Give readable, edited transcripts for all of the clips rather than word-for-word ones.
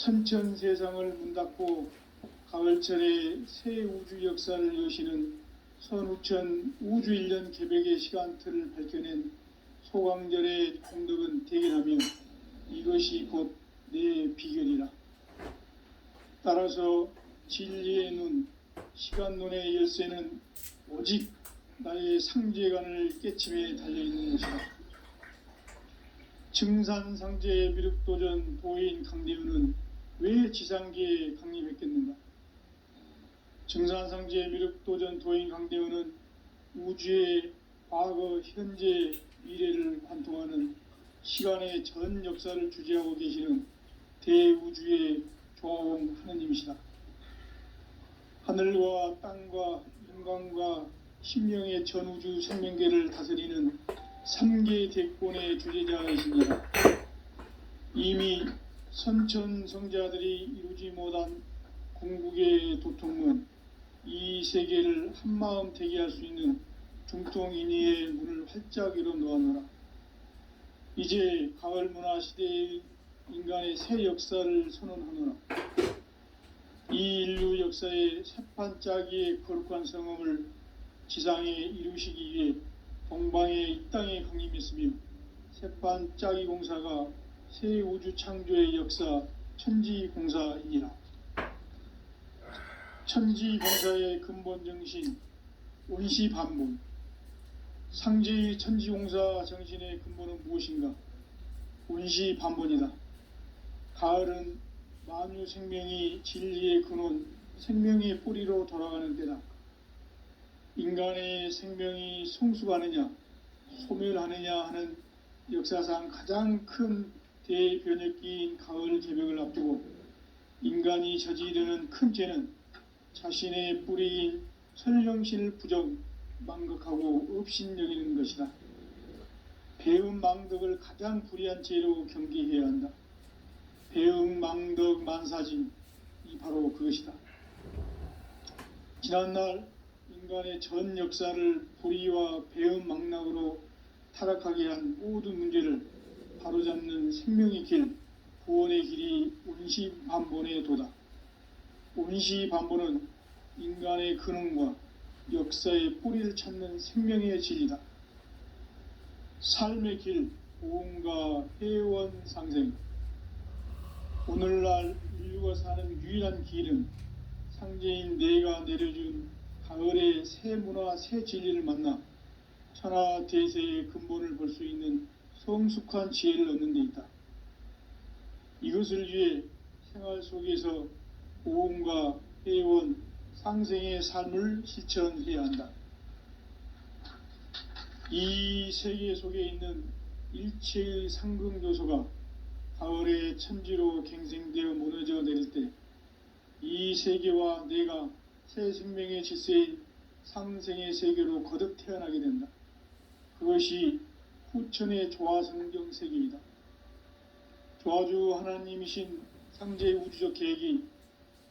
선천 세상을 문닫고 가을철에 새 우주 역사를 여시는 선우천 우주 1년 개벽의 시간틀을 밝혀낸 소강절의 공덕은 대견하며 이것이 곧 내 비결이라. 따라서 진리의 눈, 시간 눈의 열쇠는 오직 나의 상제관을 깨침에 달려있는 것이다. 증산상제의 미륵도전 도인 강대우는 왜 지상계에 강림했겠는가? 증산상제의 미륵도전 도인 강대우는 우주의 과거, 현재, 미래를 관통하는 시간의 전 역사를 주재하고 계시는 대우주의 조화원 하느님이시다. 하늘과 땅과 인간과 신명의 전우주 생명계를 다스리는 3개 대권의 주재자이시니라. 이미 선천성자들이 이루지 못한 궁극의 도통은 이 세계를 한마음 되게 할 수 있는 중통인의의 문을 활짝 열어 놓아노라. 이제 가을 문화 시대의 인간의 새 역사를 선언하노라. 이 인류 역사의 새판짜기의 거룩한 성음을 지상에 이루시기 위해 동방의 이 땅에 강림했으며 새판짜기 공사가 새 우주 창조의 역사 천지공사이니라. 천지공사의 근본 정신 온시반본. 상제의 천지공사 정신의 근본은 무엇인가? 온시반본이다. 가을은 만유 생명이 진리의 근원, 생명의 뿌리로 돌아가는 때다. 인간의 생명이 성숙하느냐, 소멸하느냐 하는 역사상 가장 큰 대변혁기인 가을 개벽을 앞두고 인간이 저지르는 큰 죄는 자신의 뿌리인 설령신을 부정, 망극하고 업신여기는 것이다. 배음 망덕을 가장 불의한 죄로 경계해야 한다. 배음 망덕 만사짐이 바로 그것이다. 지난날 인간의 전 역사를 불의와 배음 망락으로 타락하게 한 모든 문제를 바로잡는 생명의 길, 구원의 길이 온시반본의 도다. 온시반본은 인간의 근원과 역사의 뿌리를 찾는 생명의 진리다. 삶의 길, 보험과 회원 상생. 오늘날 인류가 사는 유일한 길은 상제인 내가 내려준 가을의 새 문화, 새 진리를 만나 천하 대세의 근본을 볼 수 있는 성숙한 지혜를 얻는 데 있다. 이것을 위해 생활 속에서 보험과 회원, 상생의 삶을 실천해야 한다. 이 세계 속에 있는 일체의 상극 요소가 가을의 천지로 갱생되어 무너져 내릴 때 이 세계와 내가 새 생명의 질서인 상생의 세계로 거듭 태어나게 된다. 그것이 후천의 조화성경 세계이다. 조화주 하나님이신 상제의 우주적 계획이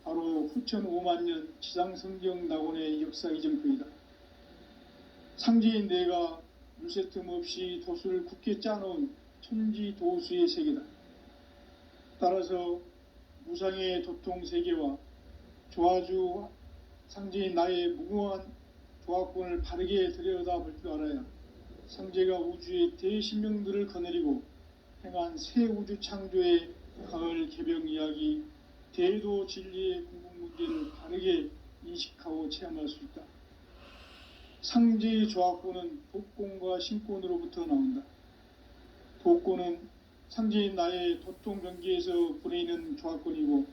바로 후천 5만년 지상성경 낙원의 역사 이정표이다. 상제인 내가 물새 틈 없이 도수를 굳게 짜놓은 천지도수의 세계다. 따라서 무상의 도통 세계와 조화주 상제인 나의 무궁한 조화권을 바르게 들여다볼 줄 알아야 상제가 우주의 대신명들을 거느리고 행한 새 우주 창조의 가을 개벽 이야기, 대도 진리의 궁극 문제를 바르게 인식하고 체험할 수 있다. 상제의 조화권은 도권과 신권으로부터 나온다. 도권은 상제인 나의 도통 경계에서 보내는 조화권이고,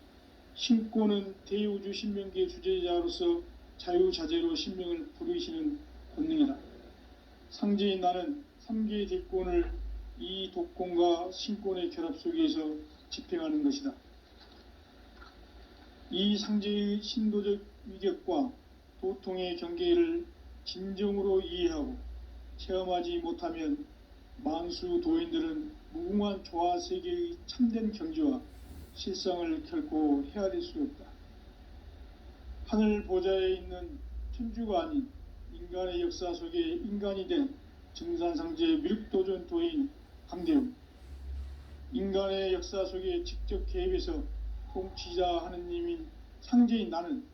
신권은 대우주 신명계 주제자로서 자유자재로 신명을 부르시는 권능이다. 상제인 나는 3개의 대권을 이 도권과 신권의 결합 속에서 집행하는 것이다. 이 상제의 신도적 위격과 도통의 경계를 진정으로 이해하고 체험하지 못하면 만수 도인들은 무궁한 조화세계의 참된 경지와 실상을 결코 헤아릴 수 없다. 하늘 보좌에 있는 천주가 아닌 인간의 역사 속에 인간이 된 증산상제의 미륵도전 도인 강대우. 인간의 역사 속에 직접 개입해서 통치자 하느님인 상제인 나는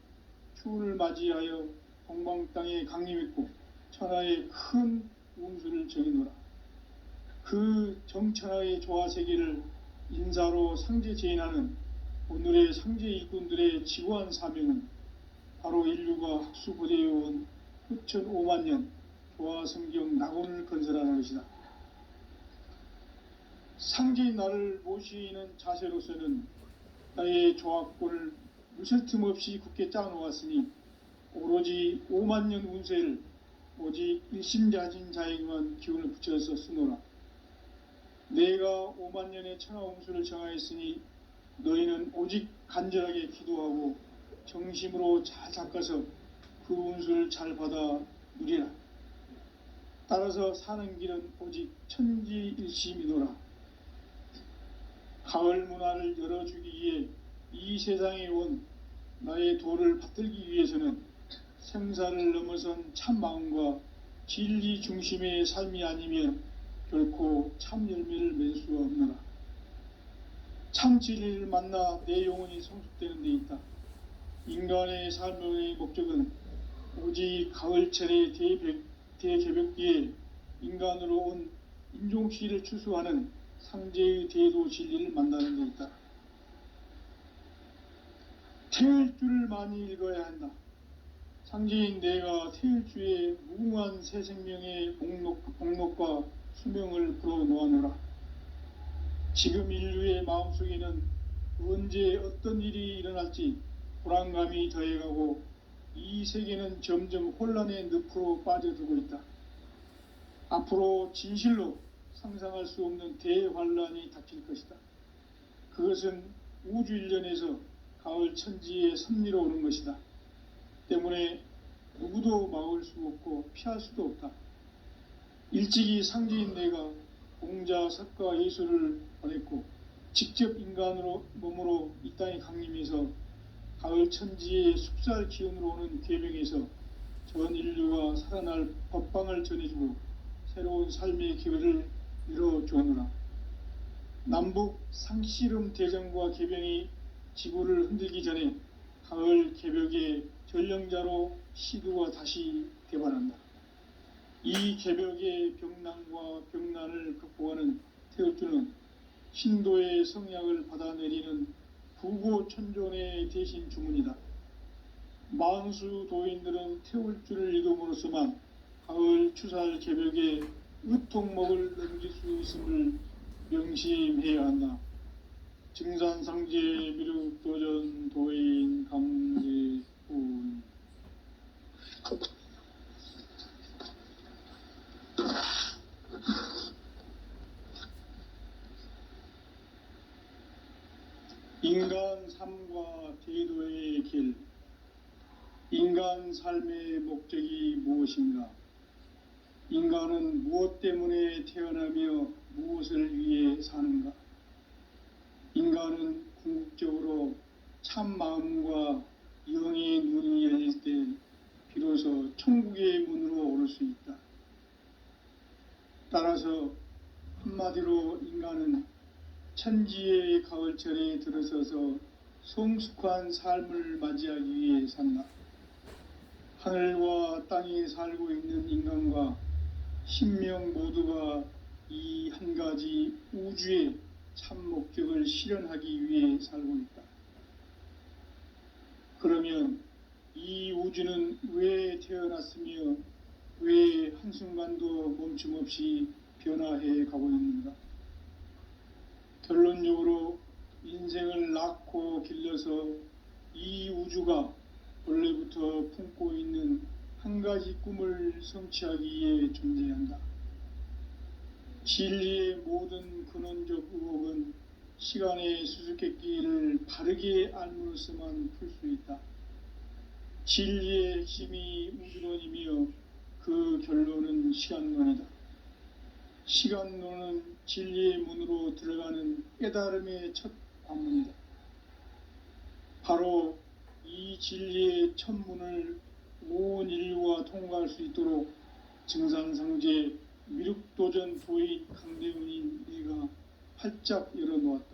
추운을 맞이하여 동방 땅에 강림했고 천하의 큰 운수를 정해노라. 그 정천하의 조화세계를 인사로 상제 제인하는 오늘의 상제 일꾼들의 지구한 사명은 바로 인류가 학수고대해온 후천 5만 년 조화성경 낙원을 건설하는 것이다. 상제인 나를 모시는 자세로서는 나의 조합권을 무실 틈 없이 굳게 짜놓았으니 오로지 5만 년 운세를 오직 일심자진 자에게만 기운을 붙여서 쓰노라. 내가 5만 년의 천하 운수를 정하였으니 너희는 오직 간절하게 기도하고 정심으로 잘 닦아서 그 운수를 잘 받아 누리라. 따라서 사는 길은 오직 천지일심이노라. 가을 문화를 열어주기 위해 이 세상에 온 나의 도를 받들기 위해서는 생사를 넘어선 참 마음과 진리 중심의 삶이 아니면 결코 참 열매를 맺을 수가 없노라. 참 진리를 만나 내 영혼이 성숙되는 데 있다. 인간의 삶의 목적은 오직 가을철의 대개벽기에 인간으로 온 인종시를 추수하는 상제의 대도 진리를 만나는 데 있다. 태을 줄을 많이 읽어야 한다. 상제인 내가 태을 주에 무궁한 새 생명의 목록과 수명을 불어놓아노라. 지금 인류의 마음속에는 언제 어떤 일이 일어날지 불안감이 더해가고 이 세계는 점점 혼란의 늪으로 빠져들고 있다. 앞으로 진실로 상상할 수 없는 대환란이 닥칠 것이다. 그것은 우주 일련에서 가을 천지의 섭리로 오는 것이다. 때문에 누구도 막을 수 없고 피할 수도 없다. 일찍이 상제인 내가 공자, 석가, 예수를 보냈고 직접 인간으로 몸으로 이 땅에 강림해서 가을 천지의 숙살 기운으로 오는 계명에서 전 인류가 살아날 법방을 전해주고 새로운 삶의 기회를 열어주었노라. 남북 상씨름 대전과 개병이 지구를 흔들기 전에 가을 개벽의 전령자로 시두가 다시 개발한다. 이 개벽의 병난과 병난을 극복하는 태울주는 신도의 성약을 받아내리는 부고천존의 대신 주문이다. 만수 도인들은 태울주를 읽음으로써만 가을 추살 개벽에 으통목을 넘길 수 있음을 명심해야 한다. 증산상제 미륵도전 도인 강제훈. 인간 삶과 대도의 길. 인간 삶의 목적이 무엇인가? 인간은 무엇 때문에 태어나며 무엇을 위해 사는가? 인간은 궁극적으로 참 마음과 영의 눈이 열릴 때 비로소 천국의 문으로 오를 수 있다. 따라서 한마디로 인간은 천지의 가을철에 들어서서 성숙한 삶을 맞이하기 위해 산다. 하늘과 땅에 살고 있는 인간과 신명 모두가 이 한 가지 우주의 참 목적을 실현하기 위해 살고 있다. 그러면 이 우주는 왜 태어났으며 왜 한순간도 멈춤 없이 변화해 가고 있는가? 결론적으로 인생을 낳고 길러서 이 우주가 원래부터 품고 있는 한 가지 꿈을 성취하기 위해 존재한다. 진리의 모든 근원적 의혹은 시간의 수수께끼를 바르게 알므로서만 풀 수 있다. 진리의 핵심이 우주론이며 그 결론은 시간론이다. 시간론은 진리의 문으로 들어가는 깨달음의 첫 관문이다. 바로 이 진리의 첫 문을 온 인류가 통과할 수 있도록 증산상제 미륵도전 도인 강대훈인 내가 활짝 열어놓았다.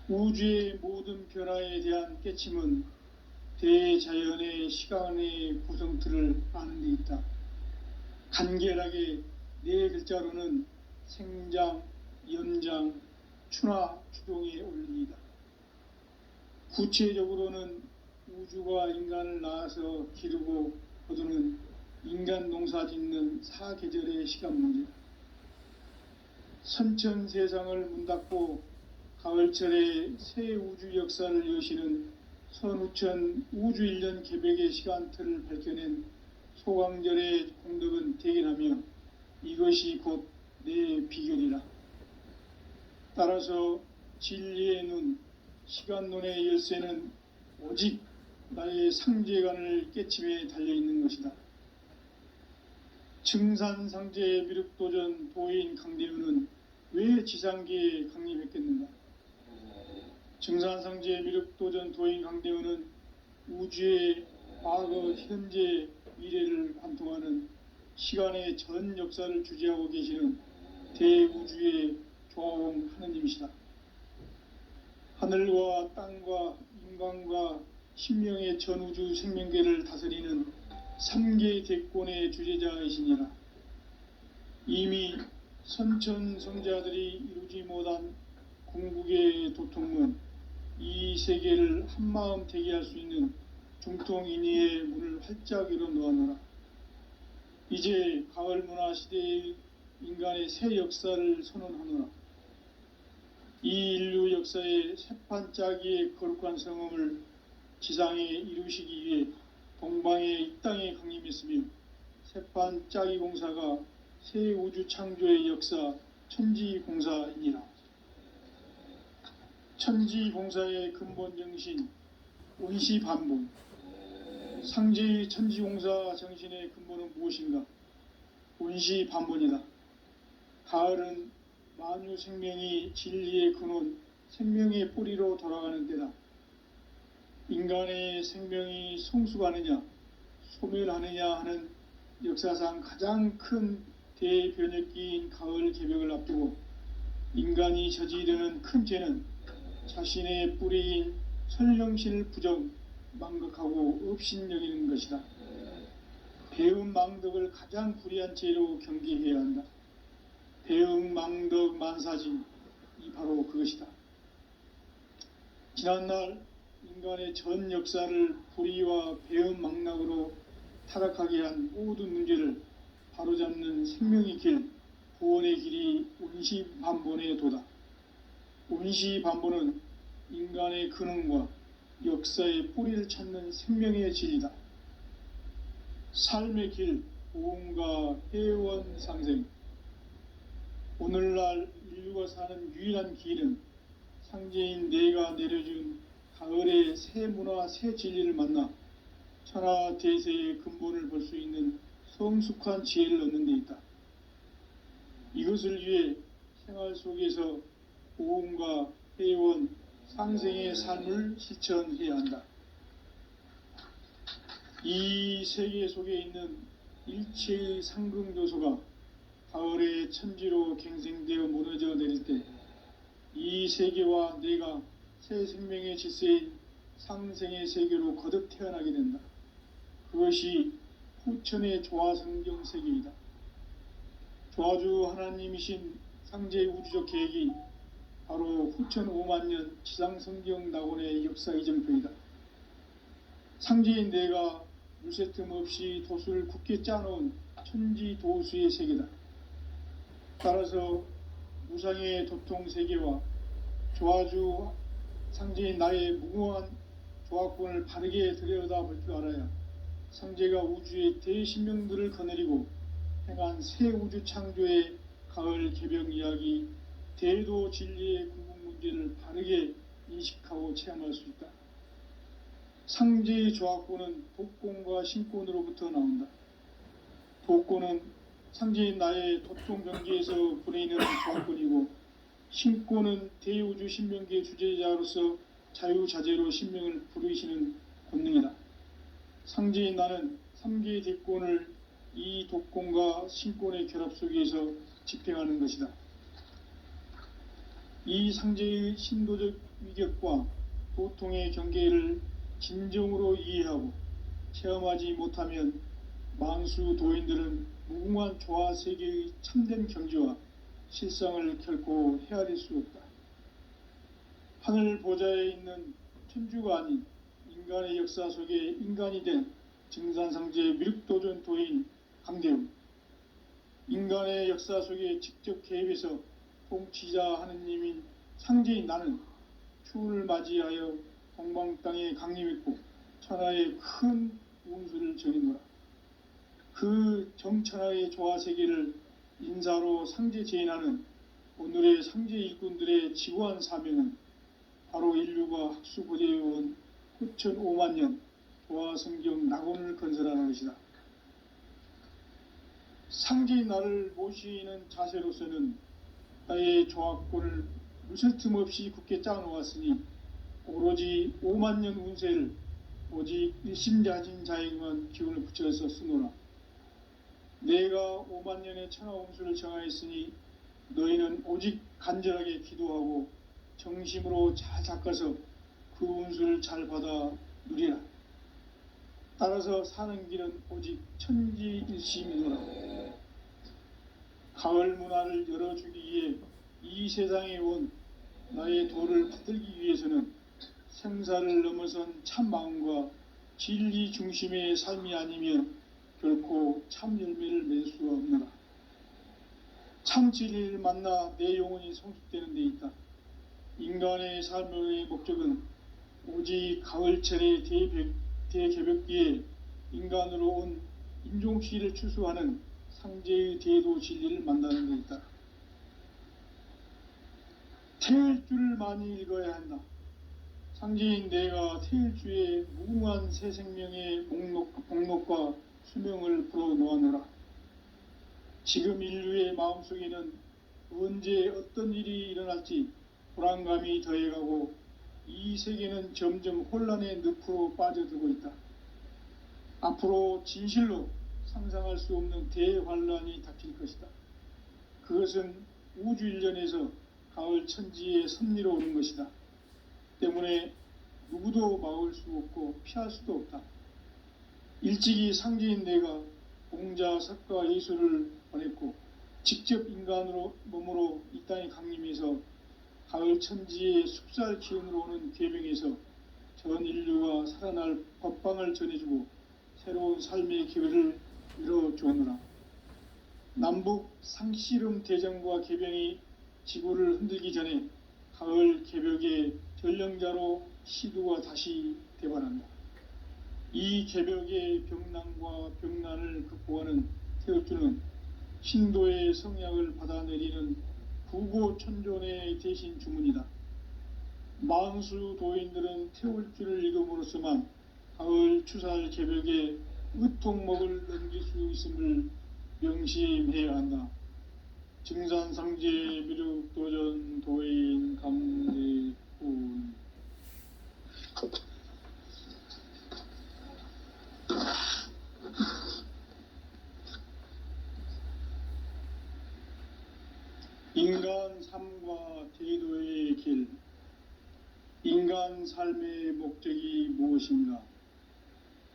우주의 모든 변화에 대한 깨침은 대자연의 시간의 구성틀을 아는 데 있다. 간결하게 네 글자로는 생장, 연장, 추나 추동의 원리이다. 구체적으로는 우주가 인간을 낳아서 기르고 거두는 인간 농사 짓는 사계절의 시간 문제다. 선천 세상을 문 닫고 가을철에 새 우주 역사를 여시는 선우천 우주 1년 개백의 시간틀을 밝혀낸 소강절의 공덕은 대견하며 이것이 곧 내 비결이라. 따라서 진리의 눈, 시간론의 열쇠는 오직 나의 상제관을 깨침에 달려있는 것이다. 증산상제 미륵도전 도인 강대우는 왜 지상계에 강림했겠는가? 증산상제 미륵도전 도인 강대우는 우주의 과거, 현재, 미래를 관통하는 시간의 전 역사를 주재하고 계시는 대우주의 조화홍 하느님이시다. 하늘과 땅과 인간과 신명의 전우주 생명계를 다스리는 3계 대권의 주재자이시니라. 이미 선천성자들이 이루지 못한 궁극의 도통문, 이 세계를 한마음 되게 할 수 있는 중통인의의 문을 활짝 열어 놓았노라. 이제 가을 문화 시대의 인간의 새 역사를 선언하노라. 이 인류 역사의 새판짜기의 거룩한 성음을 지상에 이루시기 위해 동방의 이 땅에 강림했으며 새판짜기 공사가 새 우주 창조의 역사 천지공사이니라. 천지공사의 근본 정신 온시반본, 상제의 천지공사 정신의 근본은 무엇인가? 온시반본이다. 가을은 만유 생명이 진리의 근원, 생명의 뿌리로 돌아가는 때다. 인간의 생명이 성숙하느냐, 소멸하느냐 하는 역사상 가장 큰 대변혁기인 가을 개벽을 앞두고 인간이 저지르는 큰 죄는 자신의 뿌리인 설령신을 부정, 망각하고 업신여기는 것이다. 배움 망덕을 가장 불의한 죄로 경계해야 한다. 배움 망덕 만사진, 이 바로 그것이다. 지난날 인간의 전 역사를 불의와 배움 망락으로 타락하게 한 모든 문제를 바로잡는 생명의 길, 구원의 길이 온시반본의 도다. 온시반본은 인간의 근원과 역사의 뿌리를 찾는 생명의 진리다. 삶의 길, 보험과 회원 상생. 오늘날 인류가 사는 유일한 길은 상제인 내가 내려준 가을의 새 문화, 새 진리를 만나 천하 대세의 근본을 볼 수 있는 성숙한 지혜를 얻는 데 있다. 이것을 위해 생활 속에서 보험과 회원, 상생의 삶을 실천해야 한다. 이 세계 속에 있는 일체의 상승요소가 가을의 천지로 갱생되어 무너져 내릴 때 이 세계와 내가 새 생명의 질서인 상생의 세계로 거듭 태어나게 된다. 그것이 후천의 조화성경 세계이다. 조화주 하나님이신 상제의 우주적 계획이 바로 후천 5만년 지상성경 낙원의 역사 이정표이다. 상제인 내가 물새 틈 없이 도수를 굳게 짜놓은 천지도수의 세계다. 따라서 무상의 도통 세계와 조화주 상제인 나의 무궁한 조화권을 바르게 들여다볼 줄 알아야 상제가 우주의 대신명들을 거느리고 행한 새 우주 창조의 가을 개벽 이야기, 대도 진리의 궁극 문제를 바르게 인식하고 체험할 수 있다. 상제의 조화권은 독권과 신권으로부터 나온다. 독권은 상제인 나의 도통 경계에서 보내는 조화권이고, 신권은 대우주 신명계 주제자로서 자유자재로 신명을 부르시는 권능이다. 상제인 나는 3개의 대권을 이 독권과 신권의 결합 속에서 집행하는 것이다. 이 상제의 신도적 위격과 고통의 경계를 진정으로 이해하고 체험하지 못하면 만수 도인들은 무궁한 조화 세계의 참된 경지와 실상을 결코 헤아릴 수 없다. 하늘 보좌에 있는 천주가 아닌 인간의 역사 속에 인간이 된 증산상제 미륵도전 도인 강대웅, 인간의 역사 속에 직접 개입해서 통치자 하느님인 상제인 나는 추운을 맞이하여 동방 땅에 강림했고 천하의 큰 운수를 정했노라. 그 정천하의 조화세계를 인사로 상제 제인하는 오늘의 상제 일꾼들의 지구한 사명은 바로 인류가 학수고대해온 9,500만 년 조화성경 낙원을 건설하는 것이다. 상제인 나를 모시는 자세로서는 나의 조합권을 무슨 틈 없이 굳게 짜놓았으니 오로지 5만 년 운세를 오직 일심자진 자에게만 기운을 붙여서 쓰노라. 내가 5만 년의 천하 운수를 정하였으니 너희는 오직 간절하게 기도하고 정심으로 잘 닦아서 그 운수를 잘 받아 누리라. 따라서 사는 길은 오직 천지일심이노라. 가을 문화를 열어주기 위해 이 세상에 온 나의 도를 받들기 위해서는 생사를 넘어선 참 마음과 진리 중심의 삶이 아니면 결코 참 열매를 맺을 수가 없노라. 참 진리를 만나 내 영혼이 성숙되는 데 있다. 인간의 삶의 목적은 오직 가을철의 대개벽기에 인간으로 온 인종시를 추수하는 상제의 대도 진리를 만나는 데 있다. 태일주를 많이 읽어야 한다. 상제인 내가 태일주의 무궁한 새 생명의 복록과 수명을 불어놓아노라. 지금 인류의 마음속에는 언제 어떤 일이 일어날지 불안감이 더해가고 이 세계는 점점 혼란의 늪으로 빠져들고 있다. 앞으로 진실로 상상할 수 없는 대환란이 닥칠 것이다. 그것은 우주 일련에서 가을 천지의 섭리로 오는 것이다. 때문에 누구도 막을 수 없고 피할 수도 없다. 일찍이 상제인 내가 공자, 석가, 예수를 보냈고 직접 인간으로 몸으로 이 땅에 강림해서 가을 천지의 숲살 기운으로 오는 계명에서 전 인류가 살아날 법방을 전해주고 새로운 삶의 기회를 이뤄주었노라. 남북 상씨름 대전과 개병이 지구를 흔들기 전에 가을 개벽의 전령자로 시두가 다시 대발한다. 이 개벽의 병난과 병난을 극복하는 태엽주는 신도의 성약을 받아내리는 부고천존의 대신 주문이다. 만수 도인들은 태울주를 읽음으로써만 가을 추살 개벽의 의통목을 넘길 수 있음을 명심해야 한다. 증산상제 미륵도전 도인 강대훈. 인간 삶과 제도의 길. 인간 삶의 목적이 무엇인가?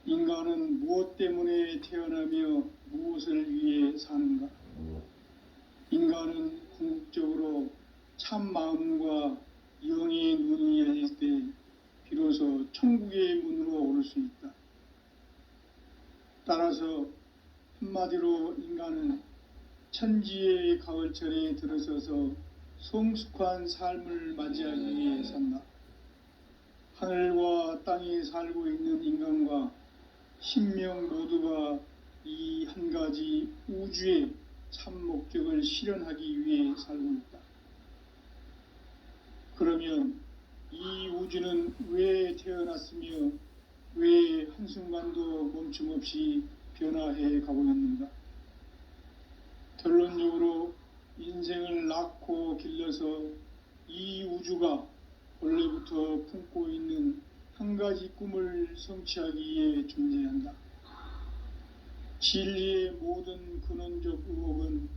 인간은 무엇 때문에 태어나며 무엇을 위해 사는가? 인간은 궁극적으로 참 마음과 영의 눈이 열릴 때 비로소 천국의 문으로 오를 수 있다. 따라서 한마디로 인간은 천지의 가을철에 들어서서 성숙한 삶을 맞이하기 위해 산다. 하늘과 땅에 살고 있는 인간과 신명 모두가 이 한 가지 우주의 참 목적을 실현하기 위해 살고 있다. 그러면 이 우주는 왜 태어났으며 왜 한순간도 멈춤 없이 변화해 가고 있는가? 결론적으로 인생을 낳고 길러서 이 우주가 원래부터 품고 있는 한 가지 꿈을 성취하기 위해 존재한다. 진리의 모든 근원적 의혹은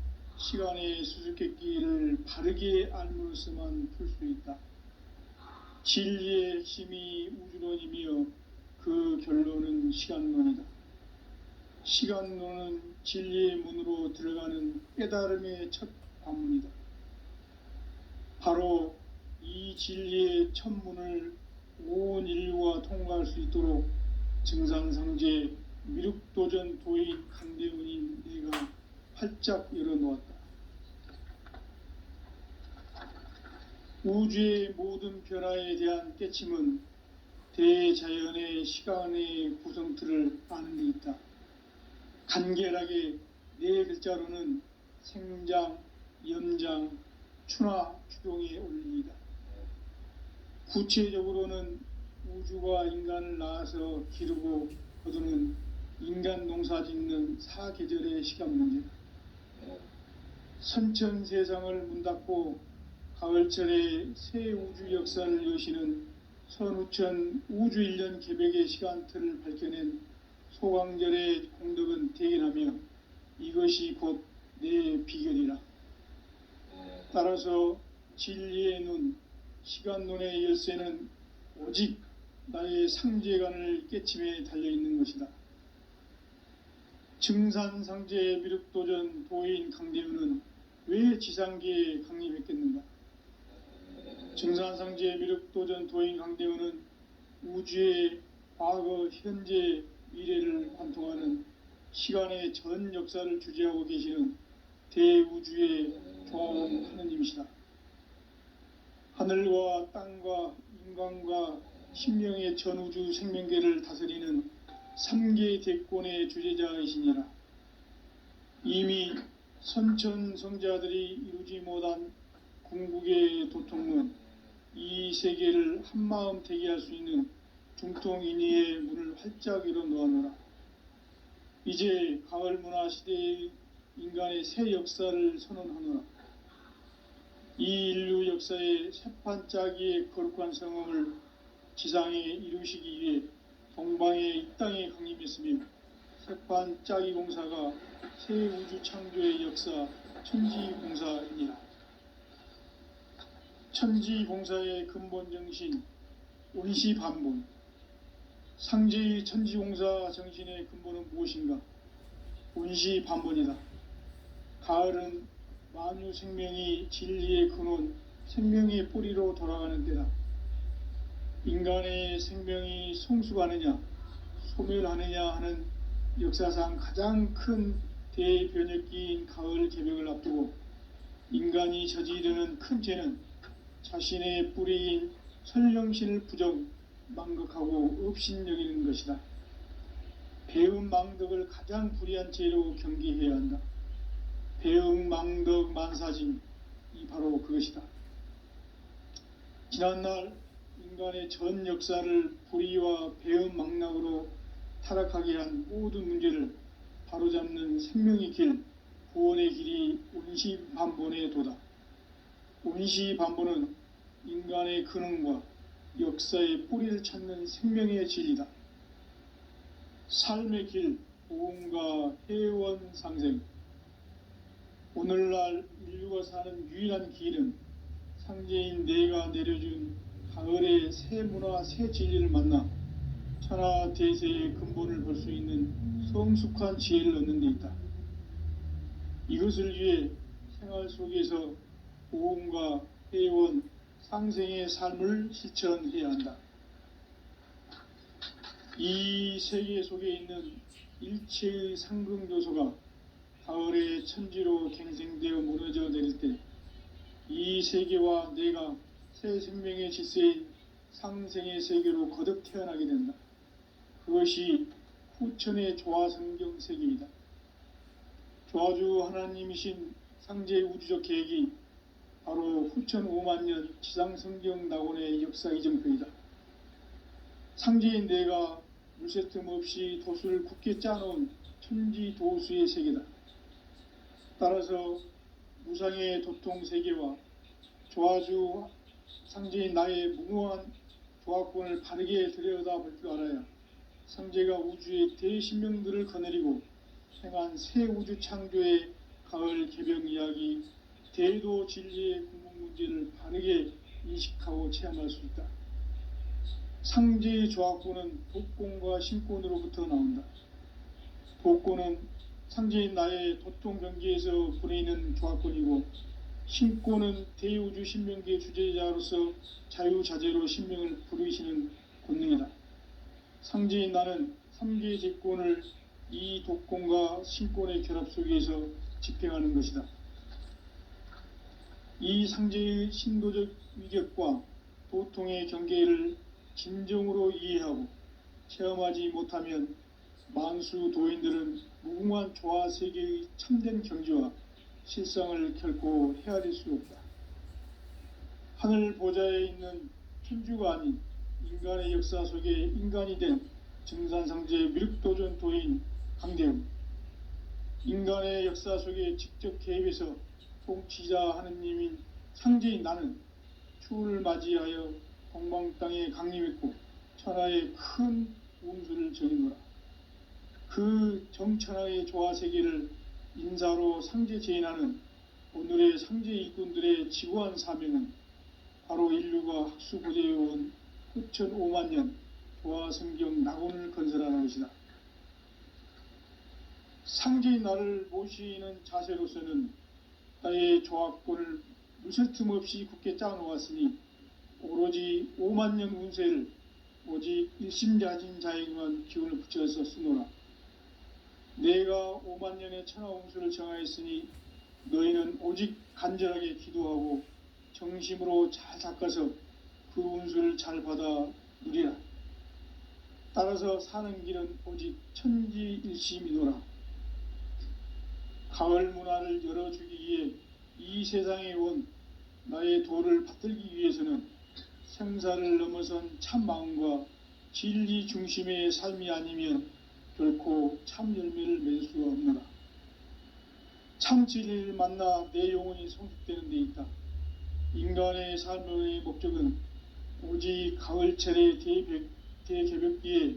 시간의 수수께끼를 바르게 알므로서만 풀 수 있다. 진리의 핵심이 우주론이며 그 결론은 시간론이다. 시간론은 진리의 문으로 들어가는 깨달음의 첫 관문이다. 바로 이 진리의 첫 문을 온 인류가 통과할 수 있도록 증산상제 미륵도전 도인 강대훈인 내가 활짝 열어놓았다. 우주의 모든 변화에 대한 깨침은 대자연의 시간의 구성틀을 아는 데 있다. 간결하게 네 글자로는 생장, 연장, 추나 추동의 원리이다. 구체적으로는 우주가 인간을 낳아서 기르고 거두는 인간 농사 짓는 사계절의 시간 문제다. 선천 세상을 문 닫고 가을철에 새 우주 역사를 여시는 선우천 우주 1년 개백의 시간틀을 밝혀낸 소강절의 공덕은 대견하며 이것이 곧 내 비결이라. 따라서 진리의 눈, 시간론의 열쇠는 오직 나의 상제관을 깨침에 달려있는 것이다. 증산상제 미륵도전 도인 강대훈은 왜 지상계에 강림했겠는가? 증산상제 미륵도전 도인 강대훈은 우주의 과거, 현재, 미래를 관통하는 시간의 전 역사를 주재하고 계시는 대우주의 조화원 하느님이시다. 하늘과 땅과 인간과 신명의 전우주 생명계를 다스리는 3계 대권의 주재자이시니라. 이미 선천성자들이 이루지 못한 궁극의 도통은 이 세계를 한마음 대기할 수 있는 중통인의의 문을 활짝 열어놓아노라. 이제 가을 문화 시대의 인간의 새 역사를 선언하노라. 이 인류 역사의 새판짜기의 거룩한 성음을 지상에 이루시기 위해 동방의 이 땅에 강림했으며 새판짜기 공사가 새 우주 창조의 역사 천지공사이니라. 천지공사의 근본 정신 온시반본. 상제의 천지공사 정신의 근본은 무엇인가? 온시반본이다. 가을은 만유 생명이 진리의 근원, 생명의 뿌리로 돌아가는 때다. 인간의 생명이 성숙하느냐, 소멸하느냐 하는 역사상 가장 큰 대변혁기인 가을 개벽을 앞두고 인간이 저지르는 큰 죄는 자신의 뿌리인 설령신을 부정, 망극하고 업신여기는 것이다. 배음 망덕을 가장 불의한 죄로 경계해야 한다. 배음 망덕 만사진, 이 바로 그것이다. 지난날 인간의 전 역사를 불의와 배음 망락으로 타락하게 한 모든 문제를 바로잡는 생명의 길, 구원의 길이 온시반본의 도다. 온시반본은 인간의 근원과 역사의 뿌리를 찾는 생명의 진리다. 삶의 길, 보험과 회원 상생. 오늘날 인류가 사는 유일한 길은 상제인 내가 내려준 가을의 새 문화, 새 진리를 만나 천하 대세의 근본을 볼 수 있는 성숙한 지혜를 얻는 데 있다. 이것을 위해 생활 속에서 보험과 회원, 상생의 삶을 실천해야 한다. 이 세계 속에 있는 일체의 상극 요소가 가을의 천지로 갱생되어 무너져 내릴 때 이 세계와 내가 새 생명의 질서인 상생의 세계로 거듭 태어나게 된다. 그것이 후천의 조화성경 세계이다. 조화주 하나님이신 상제의 우주적 계획이 바로 후천 5만년 지상성경 낙원의 역사 이정표이다. 상제인 내가 물새 틈 없이 도수를 굳게 짜놓은 천지도수의 세계다. 따라서 무상의 도통 세계와 조화주 상제인 나의 무모한 조화권을 바르게 들여다볼 줄 알아야 상제가 우주의 대신명들을 거느리고 행한 새 우주 창조의 가을 개병 이야기, 대도 진리의 궁극 문제를 바르게 인식하고 체험할 수 있다. 상제의 조합구는 독곤과 신곤으로부터 나온다. 독곤은 상제인 나의 도통 경계에서 부르이는 조합권이고, 신곤은 대우주 신명기의 주제자로서 자유자재로 신명을 부르시는 권능이다. 상제인 나는 3개의 제권을 이 독곤과 신곤의 결합 속에서 집행하는 것이다. 이 상제의 신도적 위격과 도통의 경계를 진정으로 이해하고 체험하지 못하면 만수 도인들은 무궁한 조화 세계의 참된 경지와 실상을 결코 헤아릴 수 없다. 하늘 보좌에 있는 천주가 아닌 인간의 역사 속에 인간이 된 증산상제 미륵도전 도인 강대웅, 인간의 역사 속에 직접 개입해서 통치자 하느님인 상제인 나는 추운을 맞이하여 동방 땅에 강림했고 천하의 큰 운수를 정인노라. 그 정천하의 조화세계를 인사로 상제 제인하는 오늘의 상제 일꾼들의 지구한 사명은 바로 인류가 학수고대해온 후천 5만 년 조화성경 낙원을 건설하는 것이다. 상제인 나를 모시는 자세로서는 나의 조합권을 무설틈 없이 굳게 짜놓았으니 오로지 5만 년 운세를 오직 일심자진 자에게만 기운을 붙여서 쓰노라. 내가 5만 년의 천하 운수를 정하였으니 너희는 오직 간절하게 기도하고 정심으로 잘 닦아서 그 운수를 잘 받아 누리라. 따라서 사는 길은 오직 천지일심이노라. 가을 문화를 열어주기 위해 이 세상에 온 나의 도를 받들기 위해서는 생사를 넘어선 참 마음과 진리 중심의 삶이 아니면 결코 참 열매를 맺을 수가 없노라. 참 진리를 만나 내 영혼이 성숙되는 데 있다. 인간의 삶의 목적은 오직 가을철의 대개벽기에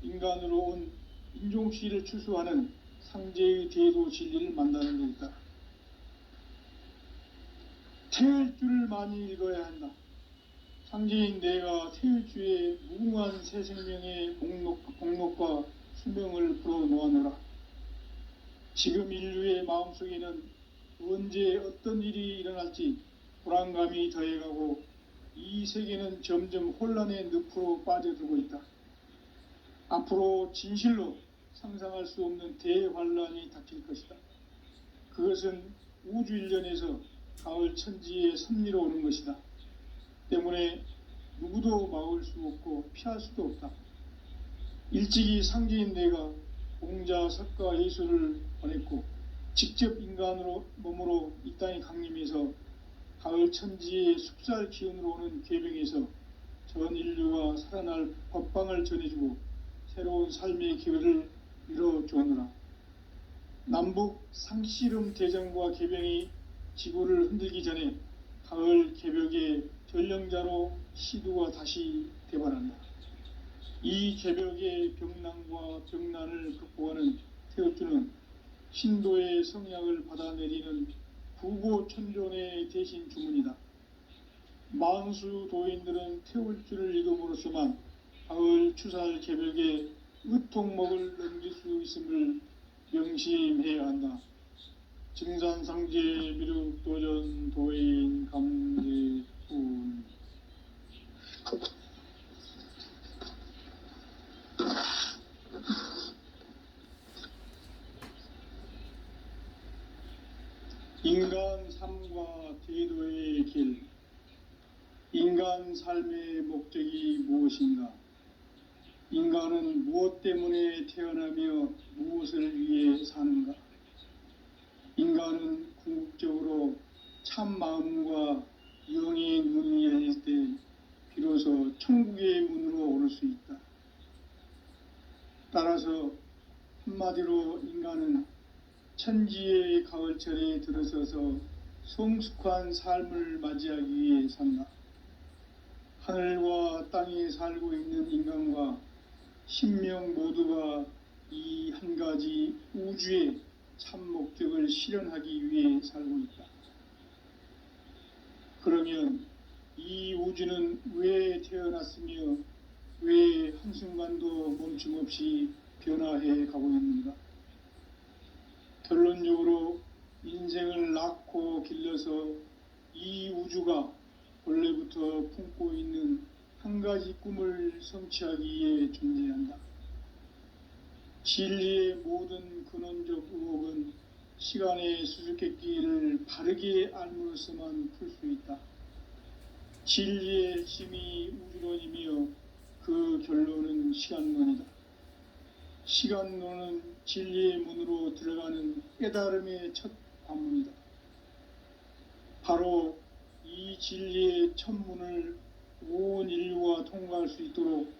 인간으로 온 인종시를 추수하는 상제의 대도 진리를 만나는 데 있다. 태을주를 많이 읽어야 한다. 상제인 내가 태을주의 무궁한 새 생명의 목록과 수명을 불어놓아노라. 지금 인류의 마음속에는 언제 어떤 일이 일어날지 불안감이 더해가고 이 세계는 점점 혼란의 늪으로 빠져들고 있다. 앞으로 진실로 상상할 수 없는 대환란이 닥칠 것이다. 그것은 우주 일련에서 가을 천지의 섭리로 오는 것이다. 때문에 누구도 막을 수 없고 피할 수도 없다. 일찍이 상제인 내가 공자, 석가, 예수를 보냈고 직접 인간으로 몸으로 이 땅에 강림해서 가을 천지의 숲살 기운으로 오는 괴병에서 전 인류가 살아날 법방을 전해주고 새로운 삶의 기회를 이뤄주었노라. 남북 상씨름 대전과 개병이 지구를 흔들기 전에 가을 개벽의 전령자로 시두가 다시 대발한다. 이 개벽의 병난과 병난을 극복하는 태울주는 신도의 성약을 받아내리는 구고천존의 대신 주문이다. 만수 도인들은 태울주를 읽음으로써만 가을 추살 개벽의 의통목을 넘길 수 있음을 명심해야 한다. 증산상제 미륵도전 도인 감제훈. 인간 삶과 대도의 길. 인간 삶의 목적이 무엇인가? 인간은 무엇 때문에 태어나며 무엇을 위해 사는가? 인간은 궁극적으로 참 마음과 영의 문이 열릴 때 비로소 천국의 문으로 오를 수 있다. 따라서 한마디로 인간은 천지의 가을철에 들어서서 성숙한 삶을 맞이하기 위해 산다. 하늘과 땅에 살고 있는 인간과 신명 모두가 이 한 가지 우주의 참 목적을 실현하기 위해 살고 있다. 그러면 이 우주는 왜 태어났으며 왜 한순간도 멈춤없이 변화해 가고 있는가? 결론적으로 인생을 낳고 길러서 이 우주가 본래부터 품고 있는 한 가지 꿈을 성취하기 위해 존재한다. 진리의 모든 근원적 의혹은 시간의 수수께끼를 바르게 알므로서만 풀 수 있다. 진리의 핵심이 우주론이며 그 결론은 시간론이다. 시간론은 진리의 문으로 들어가는 깨달음의 첫 관문이다. 바로 이 진리의 첫 문을 온 인류가 통과할 수 있도록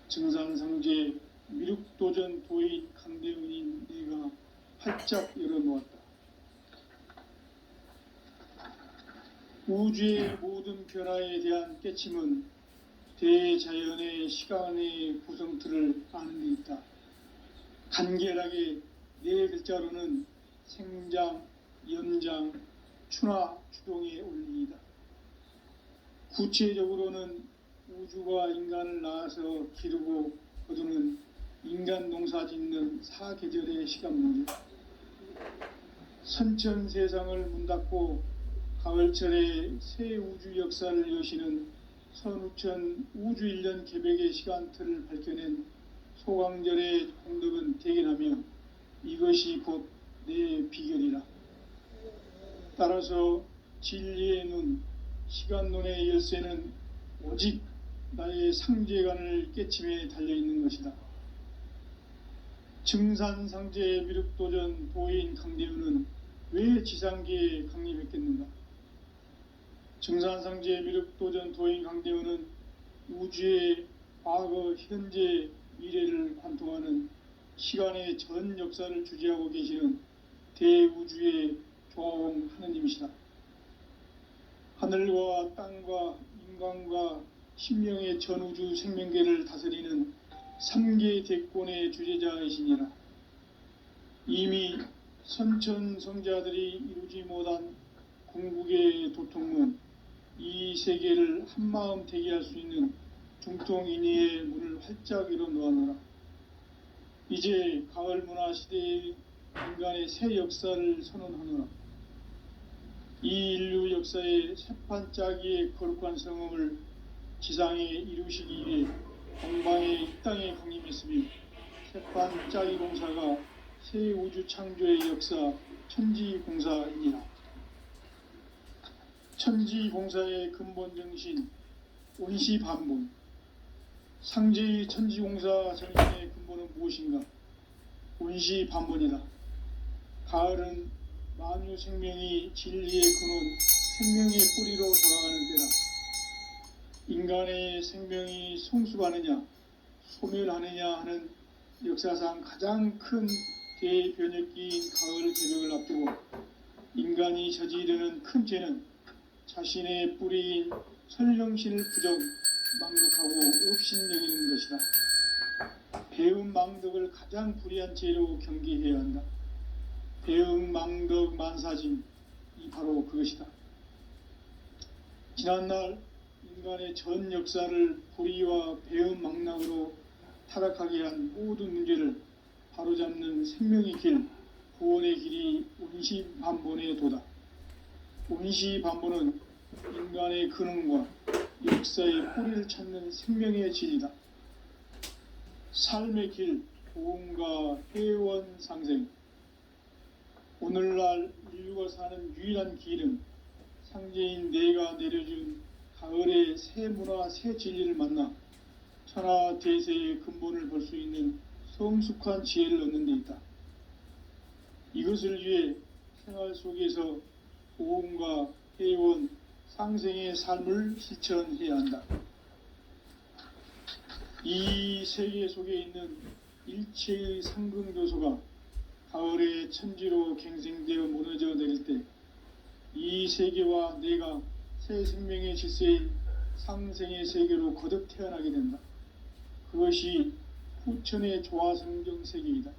증산상제 미륵도전 도인 강대훈인 내가 활짝 열어놓았다. 우주의 모든 변화에 대한 깨침은 대자연의 시간의 구성틀을 아는 데 있다. 간결하게 네 글자로는 생장, 연장, 추나 추동의 원리이다. 구체적으로는 우주가 인간을 낳아서 기르고 거두는 인간 농사 짓는 사계절의 시간문이다. 선천 세상을 문 닫고 가을철에 새 우주 역사를 여시는 선우천 우주 1년 개백의 시간틀을 밝혀낸 소강절의 공덕은 대견하며 이것이 곧 내 비결이라. 따라서 진리의 눈, 시간론의 열쇠는 오직 나의 상제관을 깨침에 달려있는 것이다. 증산상제 미륵도전 도인 강대훈은 왜 지상계에 강림했겠는가? 증산상제 미륵도전 도인 강대훈은 우주의 과거, 현재, 미래를 관통하는 시간의 전 역사를 주재하고 계시는 대우주의 조화홍 하느님이시다. 하늘과 땅과 인간과 신명의 전우주 생명계를 다스리는 3계 대권의 주재자이시니라. 이미 선천성자들이 이루지 못한 궁극의 도통문, 이 세계를 한마음 되게 할 수 있는 중통인의의 문을 활짝 열어 놓아노라. 이제 가을 문화 시대의 인간의 새 역사를 선언하노라. 이 인류 역사의 새판짜기의 거룩한 성음을 지상에 이루시기 위해 동방의 이 땅에 강림했으며 새판짜기 공사가 새 우주 창조의 역사 천지공사이니라. 천지공사의 근본 정신 온시반본, 상제의 천지공사 정신의 근본은 무엇인가? 온시반본이다. 가을은 만유 생명이 진리의 근원, 생명의 뿌리로 돌아가는 때다. 인간의 생명이 성숙하느냐, 소멸하느냐 하는 역사상 가장 큰 대변혁기인 가을 개벽을 앞두고 인간이 저지르는 큰 죄는 자신의 뿌리인 설령신을 부정, 망극하고 업신여기는 것이다. 배음 망덕을 가장 불의한 죄로 경계해야 한다. 배음 망덕 만사짐이 바로 그것이다. 지난날 인간의 전 역사를 불의와 배음 망락으로 타락하게 한 모든 문제를 바로잡는 생명의 길, 구원의 길이 온시반본의 도다. 온시반본은 인간의 근원과 역사의 뿌리를 찾는 생명의 진리다. 삶의 길, 보험과 회원 상생. 오늘날 인류가 사는 유일한 길은 상제인 내가 내려준 가을의 새 문화, 새 진리를 만나 천하 대세의 근본을 볼 수 있는 성숙한 지혜를 얻는 데 있다. 이것을 위해 생활 속에서 보험과 회원, 상생의 삶을 실천해야 한다. 이 세계 속에 있는 일체의 상승교소가 가을의 천지로 갱생되어 무너져 내릴 때 이 세계와 내가 새 생명의 질서인 상생의 세계로 거듭 태어나게 된다. 그것이 후천의 조화성경 세계이다.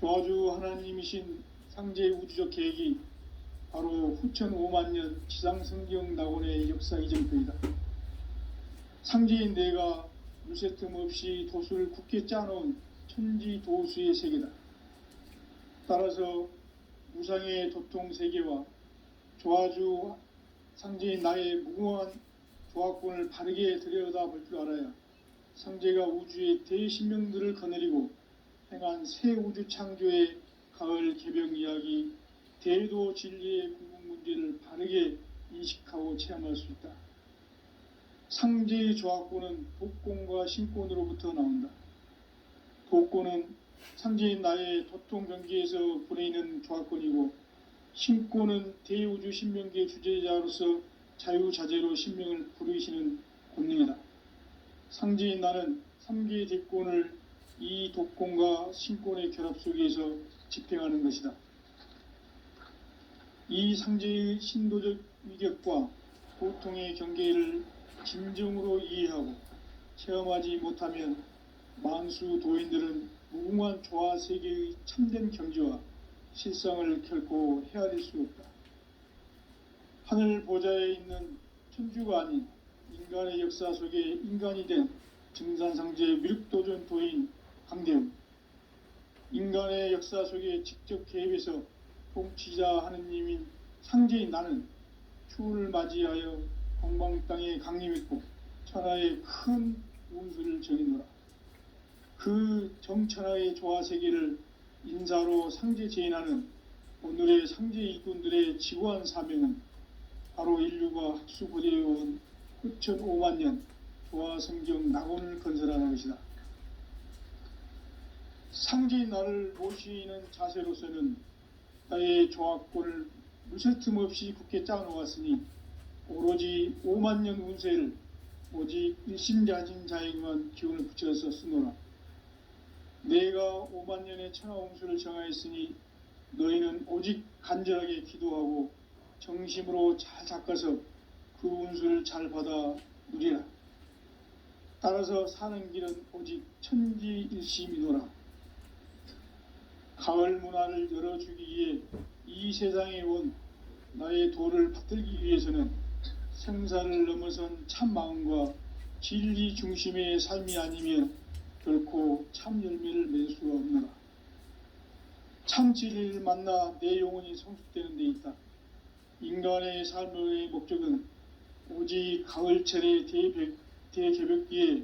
조아주 하나님이신 상제 우주적 계획이 바로 후천 5만 년 지상성경 낙원의 역사 이전편이다. 상제인 내가 물새 틈 없이 도수를 굳게 짜놓은 천지 도수의 세계다. 따라서 무상의 도통 세계와 조아주 상제인 나의 무궁한 조합권을 바르게 들여다볼 줄 알아야 상제가 우주의 대신명들을 거느리고 행한 새 우주 창조의 가을 개병 이야기, 대도 진리의 궁극 문제를 바르게 인식하고 체험할 수 있다. 상제의 조합권은 독권과 신권으로부터 나온다. 독권은 상제인 나의 도통 경계에서 보내는 조합권이고, 신권은 대우주 신명기의 주제자로서 자유자재로 신명을 부르시는 권능이다. 상제인 나는 3개의 대권을 이 독권과 신권의 결합 속에서 집행하는 것이다. 이 상제의 신도적 위격과 고통의 경계를 진정으로 이해하고 체험하지 못하면 만수 도인들은 무궁한 조화 세계의 참된 경지와 실상을 결코 헤아릴 수 없다. 하늘 보좌에 있는 천주가 아닌 인간의 역사 속에 인간이 된 증산상제 미륵도전 도인 강대웅, 인간의 역사 속에 직접 개입해서 통치자 하느님인 상제인 나는 추운을 맞이하여 동방 땅에 강림했고 천하의 큰 운수를 정해노라. 그 정천하의 조화세계를 인사로 상제 제인하는 오늘의 상제 일꾼들의 지구한 사명은 바로 인류가 학수고대해온 후천 5만 년 조화성경 낙원을 건설하는 것이다. 상제인 나를 모시는 자세로서는 나의 조합권을 물새 틈 없이 굳게 짜놓았으니 오로지 5만 년 운세를 오직 일심자진 자에게만 기운을 붙여서 쓰노라. 내가 5만 년의 천하홍수를 정하였으니 너희는 오직 간절하게 기도하고 정심으로 잘 닦아서 그 운수를 잘 받아 누리라. 따라서 사는 길은 오직 천지일심이노라. 가을 문화를 열어주기 위해 이 세상에 온 나의 도를 받들기 위해서는 생사를 넘어선 참 마음과 진리 중심의 삶이 아니면 결코 참 열매를 맺을 수가 없노라. 참 진리를 만나 내 영혼이 성숙되는 데 있다. 인간의 삶의 목적은 오직 가을철의 대개벽기에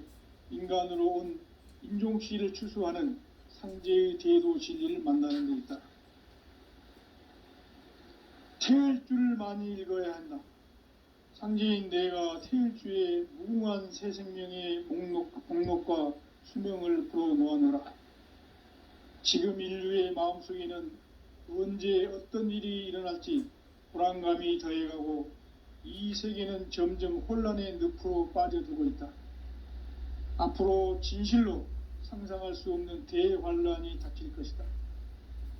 인간으로 온 인종시를 추수하는 상제의 대도 진리를 만나는 데 있다. 태일주를 많이 읽어야 한다. 상제인 내가 태일주의 무궁한 새 생명의 목록과 수명을 풀어놓아노라. 지금 인류의 마음속에는 언제 어떤 일이 일어날지 불안감이 더해가고 이 세계는 점점 혼란의 늪으로 빠져들고 있다. 앞으로 진실로 상상할 수 없는 대환란이 닥칠 것이다.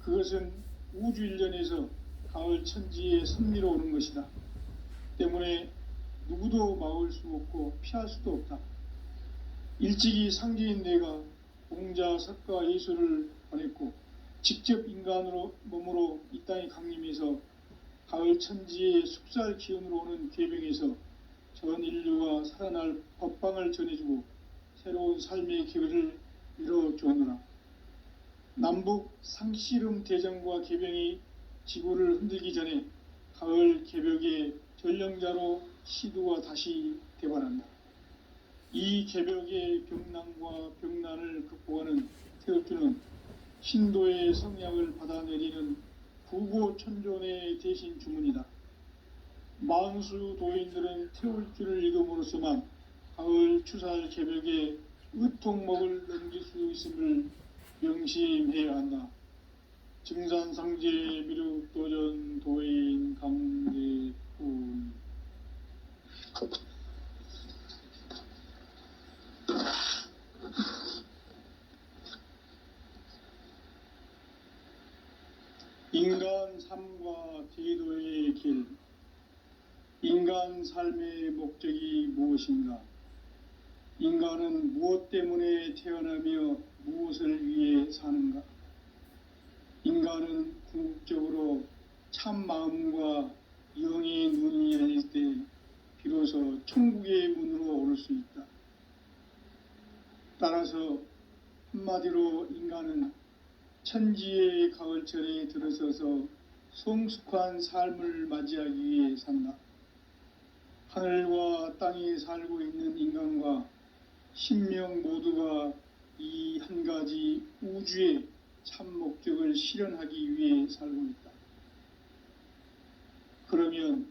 그것은 우주 일련에서 가을 천지의 섭리로 오는 것이다. 때문에 누구도 막을 수 없고 피할 수도 없다. 일찍이 상제인 내가 공자, 석가, 예수를 보냈고 직접 인간으로 몸으로 이 땅에 강림해서 가을 천지의 숙살 기운으로 오는 계병에서 전 인류가 살아날 법방을 전해주고 새로운 삶의 기회를 이뤄주었노라. 남북 상씨름 대전과 계병이 지구를 흔들기 전에 가을 개벽의 전령자로 시두가 다시 대발한다. 이 개벽의 병난과 병난을 극복하는 태울주는 신도의 성약을 받아내리는 구고천존의 대신 주문이다. 만수 도인들은 태울주를 읽음으로써만 가을 추살 개벽의 의통목을 넘길 수 있음을 명심해야 한다. 증산상제 미륵도전 도인 강대훈. 인간 삶과 제도의 길. 인간 삶의 목적이 무엇인가? 인간은 무엇 때문에 태어나며 무엇을 위해 사는가? 인간은 궁극적으로 참 마음과 영의 눈이 열릴 때 비로소 천국의 문으로 오를 수 있다. 따라서 한마디로 인간은 천지의 가을철에 들어서서 성숙한 삶을 맞이하기 위해 산다. 하늘과 땅에 살고 있는 인간과 신명 모두가 이 한 가지 우주의 참 목적을 실현하기 위해 살고 있다. 그러면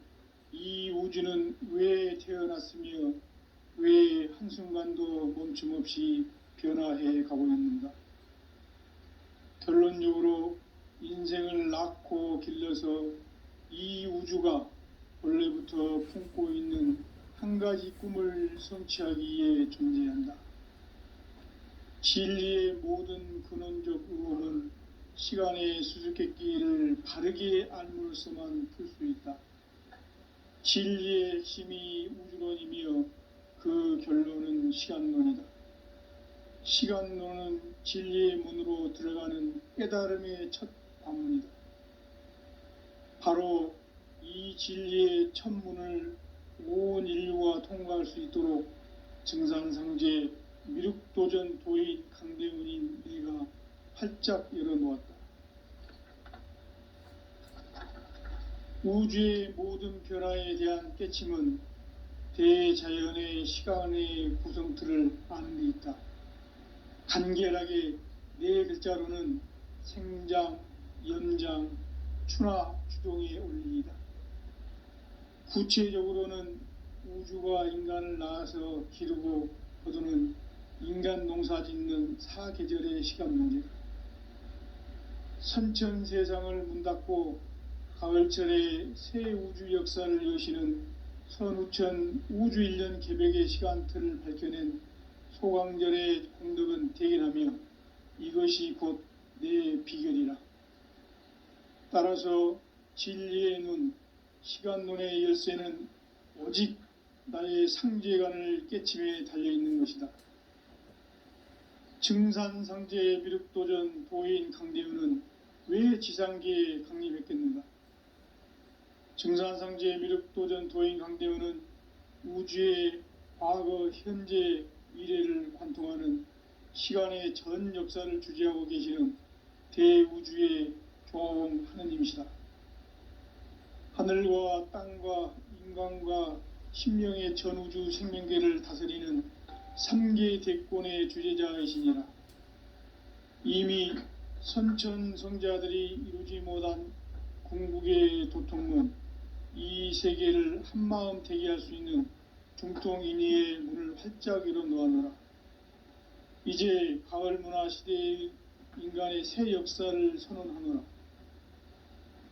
이 우주는 왜 태어났으며 왜 한순간도 멈춤없이 변화해 가고 있는가? 결론적으로 인생을 낳고 길러서 이 우주가 원래부터 품고 있는 한 가지 꿈을 성취하기 위해 존재한다. 진리의 모든 근원적 의혹은 시간의 수수께끼를 바르게 알므로써만 풀 수 있다. 진리의 핵심이 우주론이며 그 결론은 시간론이다. 시간론은 진리의 문으로 들어가는 깨달음의 첫 관문이다. 바로 이 진리의 첫 문을 온 인류가 통과할 수 있도록 증산상제 미륵도전 도인 강대훈인 이가 활짝 열어놓았다. 우주의 모든 변화에 대한 깨침은 대자연의 시간의 구성틀을 아는 데 있다. 간결하게 네 글자로는 생장, 연장, 추나 추동의 원리이다. 구체적으로는 우주가 인간을 낳아서 기르고 거두는 인간 농사 짓는 사계절의 시간 문제다. 선천 세상을 문 닫고 가을철에 새 우주 역사를 여시는 선우천 우주 1년 개백의 시간틀을 밝혀낸 소강절의 공덕은 대견하며 이것이 곧 내 비결이라. 따라서 진리의 눈, 시간론의 열쇠는 오직 나의 상제관을 깨침에 달려있는 것이다. 증산상제 미륵도전 도인 강대훈은 왜 지상계에 강림했겠는가? 증산상제 미륵도전 도인 강대훈은 우주의 과거, 현재, 미래를 관통하는 시간의 전 역사를 주재하고 계시는 대우주의 교황 하느님이시다. 하늘과 땅과 인간과 신명의 전우주 생명계를 다스리는 3계 대권의 주재자이시니라. 이미 선천성자들이 이루지 못한 궁극의 도통문, 이 세계를 한마음 되게 할 수 있는 중통인의의 문을 활짝 열어놓았노라. 이제 가을 문화 시대의 인간의 새 역사를 선언하노라.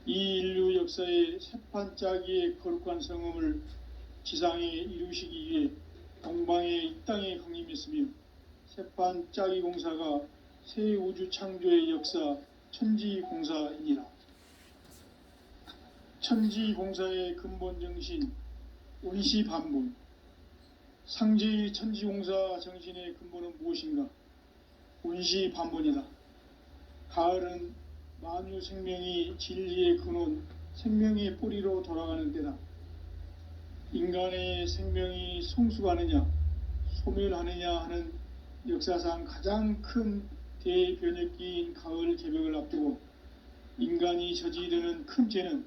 이 인류 역사의 새판 짜기의 거룩한 성음을 지상에 이루시기 위해 동방의 이 땅에 강림했으며 새판 짜기 공사가 새 우주 창조의 역사 천지공사이니라. 천지공사의 근본 정신 온시반본. 상제의 천지공사 정신의 근본은 무엇인가? 온시반본이다. 가을은 만유 생명이 진리의 근원, 생명의 뿌리로 돌아가는 때다. 인간의 생명이 성숙하느냐, 소멸하느냐 하는 역사상 가장 큰 대변혁기인 가을 개벽을 앞두고 인간이 저지르는 큰 죄는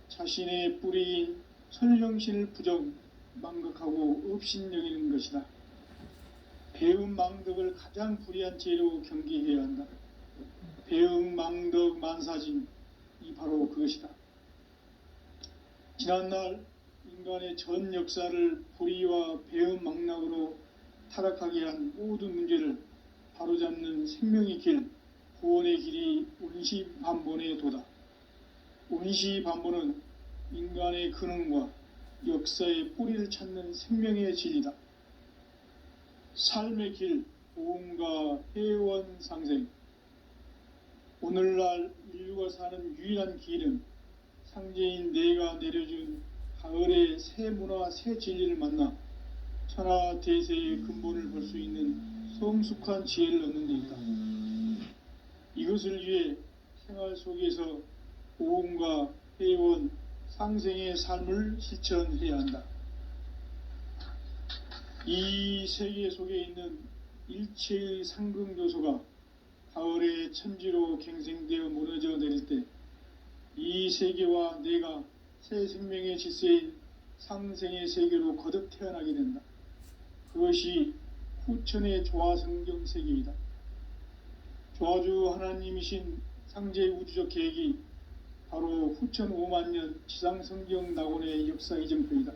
자신의 뿌리인 선령신을 부정, 망각하고 업신여기는 것이다. 배음 망덕을 가장 불의한 죄로 경계해야 한다. 배음 망덕 만사진, 이 바로 그것이다. 지난날 인간의 전 역사를 불의와 배음 망락으로 타락하게 한 모든 문제를 바로잡는 생명의 길, 구원의 길이 온시반본의 도다. 온시반본은 인간의 근원과 역사의 뿌리를 찾는 생명의 진리다. 삶의 길, 보험과 회원 상생. 오늘날 인류가 사는 유일한 길은 상제인 내가 내려준 가을의 새 문화, 새 진리를 만나 천하 대세의 근본을 볼 수 있는 성숙한 지혜를 얻는 데 있다. 이것을 위해 생활 속에서 보험과 회원, 상생의 삶을 실천해야 한다. 이 세계 속에 있는 일체의 상극 요소가 가을의 천지로 갱생되어 무너져 내릴 때 이 세계와 내가 새 생명의 질서인 상생의 세계로 거듭 태어나게 된다. 그것이 후천의 조화성경 세계이다. 조화주 하나님이신 상제의 우주적 계획이 바로 후천 5만 년 지상성경 낙원의 역사 이정표이다.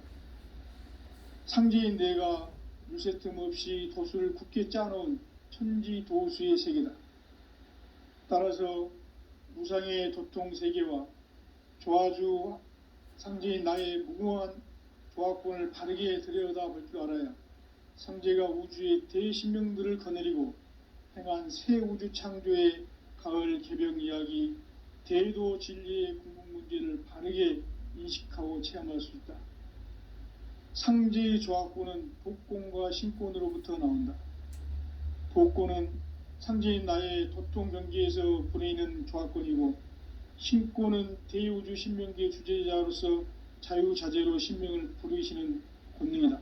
상제인 내가 물새 틈 없이 도수를 굳게 짜놓은 천지 도수의 세계다. 따라서 무상의 도통 세계와 조화주 상제인 나의 무궁한 조화권을 바르게 들여다볼 줄 알아야 상제가 우주의 대신명들을 거느리고 행한 새 우주 창조의 가을 개병 이야기, 대도 진리의 궁극 문제를 바르게 인식하고 체험할 수 있다. 상제의 조화권은 독권과 신권으로부터 나온다. 독권은 상제인 나의 도통 경계에서 부리는 조화권이고, 신권은 대우주 신명기의 주제자로서 자유자재로 신명을 부르시는 권능이다.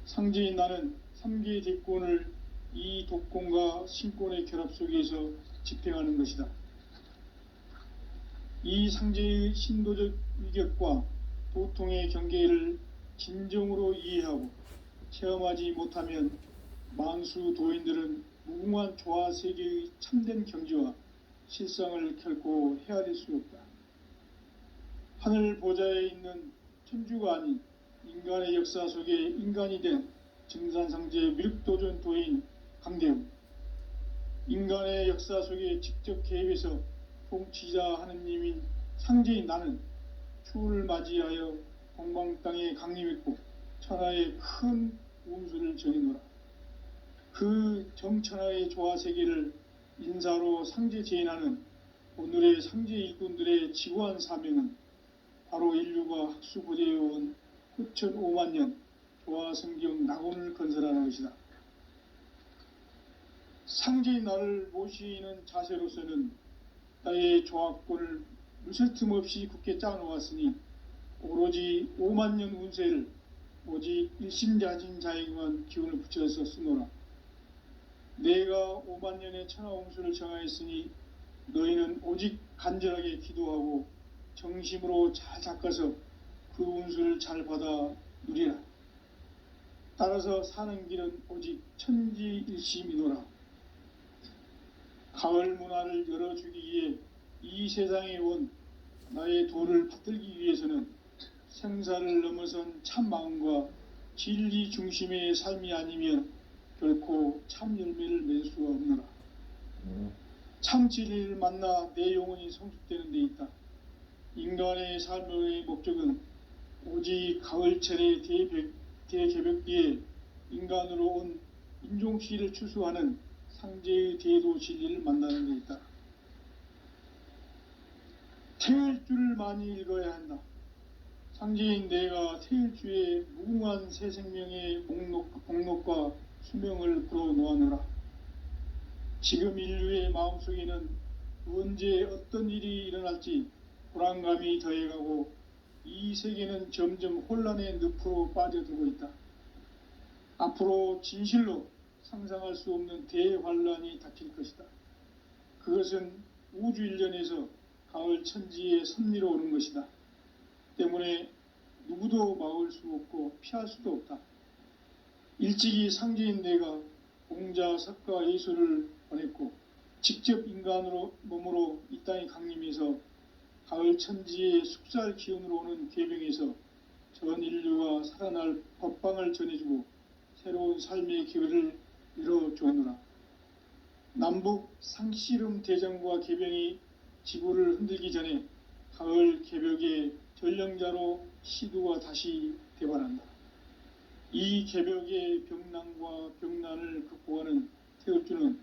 상제인 나는 3개의 대권을 이 독권과 신권의 결합 속에서 집행하는 것이다. 이 상제의 신도적 위격과 도통의 경계를 진정으로 이해하고 체험하지 못하면 만수 도인들은 무궁한 조화 세계의 참된 경지와 실상을 결코 헤아릴 수 없다. 하늘 보좌에 있는 천주가 아닌 인간의 역사 속에 인간이 된 증산상제 밀도전 도인 강대우, 인간의 역사 속에 직접 개입해서 통치자 하느님인 상제인 나는 추운을 맞이하여 동방 땅에 강림했고 천하의 큰 운수를 전해노라. 그 정천하의 조화 세계를 인사로 상제 제인하는 오늘의 상제 일꾼들의 지구한 사명은 바로 인류가 학수고대해온 후천 5만 년 조화 성경 낙원을 건설하는 것이다. 상제인 나를 모시는 자세로서는 나의 조화권을 물샐 틈 없이 굳게 짜놓았으니 오로지 5만 년 운세를 오직 일심자진 자에게만 기운을 붙여서 쓰노라. 내가 5만 년의 천하홍수를 정하였으니 너희는 오직 간절하게 기도하고 정심으로 잘 닦아서 그 운수를 잘 받아 누리라. 따라서 사는 길은 오직 천지일심이노라. 가을 문화를 열어주기 위해 이 세상에 온 나의 도를 받들기 위해서는 생사를 넘어선 참 마음과 진리 중심의 삶이 아니면 결코 참 열매를 맺을 수가 없노라. 참 진리를 만나 내 영혼이 성숙되는 데 있다. 인간의 삶의 목적은 오직 가을철의 대개벽기에 인간으로 온 인종시를 추수하는 상제의 대도 진리를 만나는 데 있다. 태일주를 많이 읽어야 한다. 상제인 내가 태일주의 무궁한 새 생명의 목록과 수명을 불어놓아노라. 지금 인류의 마음속에는 언제 어떤 일이 일어날지 불안감이 더해가고 이 세계는 점점 혼란의 늪으로 빠져들고 있다. 앞으로 진실로 상상할 수 없는 대환란이 닥칠 것이다. 그것은 우주 일련에서 가을 천지의 섭리로 오는 것이다. 때문에 누구도 막을 수 없고 피할 수도 없다. 일찍이 상제인 내가 공자, 석가, 예수를 보냈고 직접 인간으로 몸으로 이 땅에 강림해서 가을 천지의 숙살 기운으로 오는 계병에서 전 인류가 살아날 법방을 전해주고 새로운 삶의 기회를 열어주었노라. 남북 상씨름 대전과 계병이 지구를 흔들기 전에 가을 개벽의 전령자로 시두가 다시 대발한다. 이 개벽의 병난과 병난을 극복하는 태울주는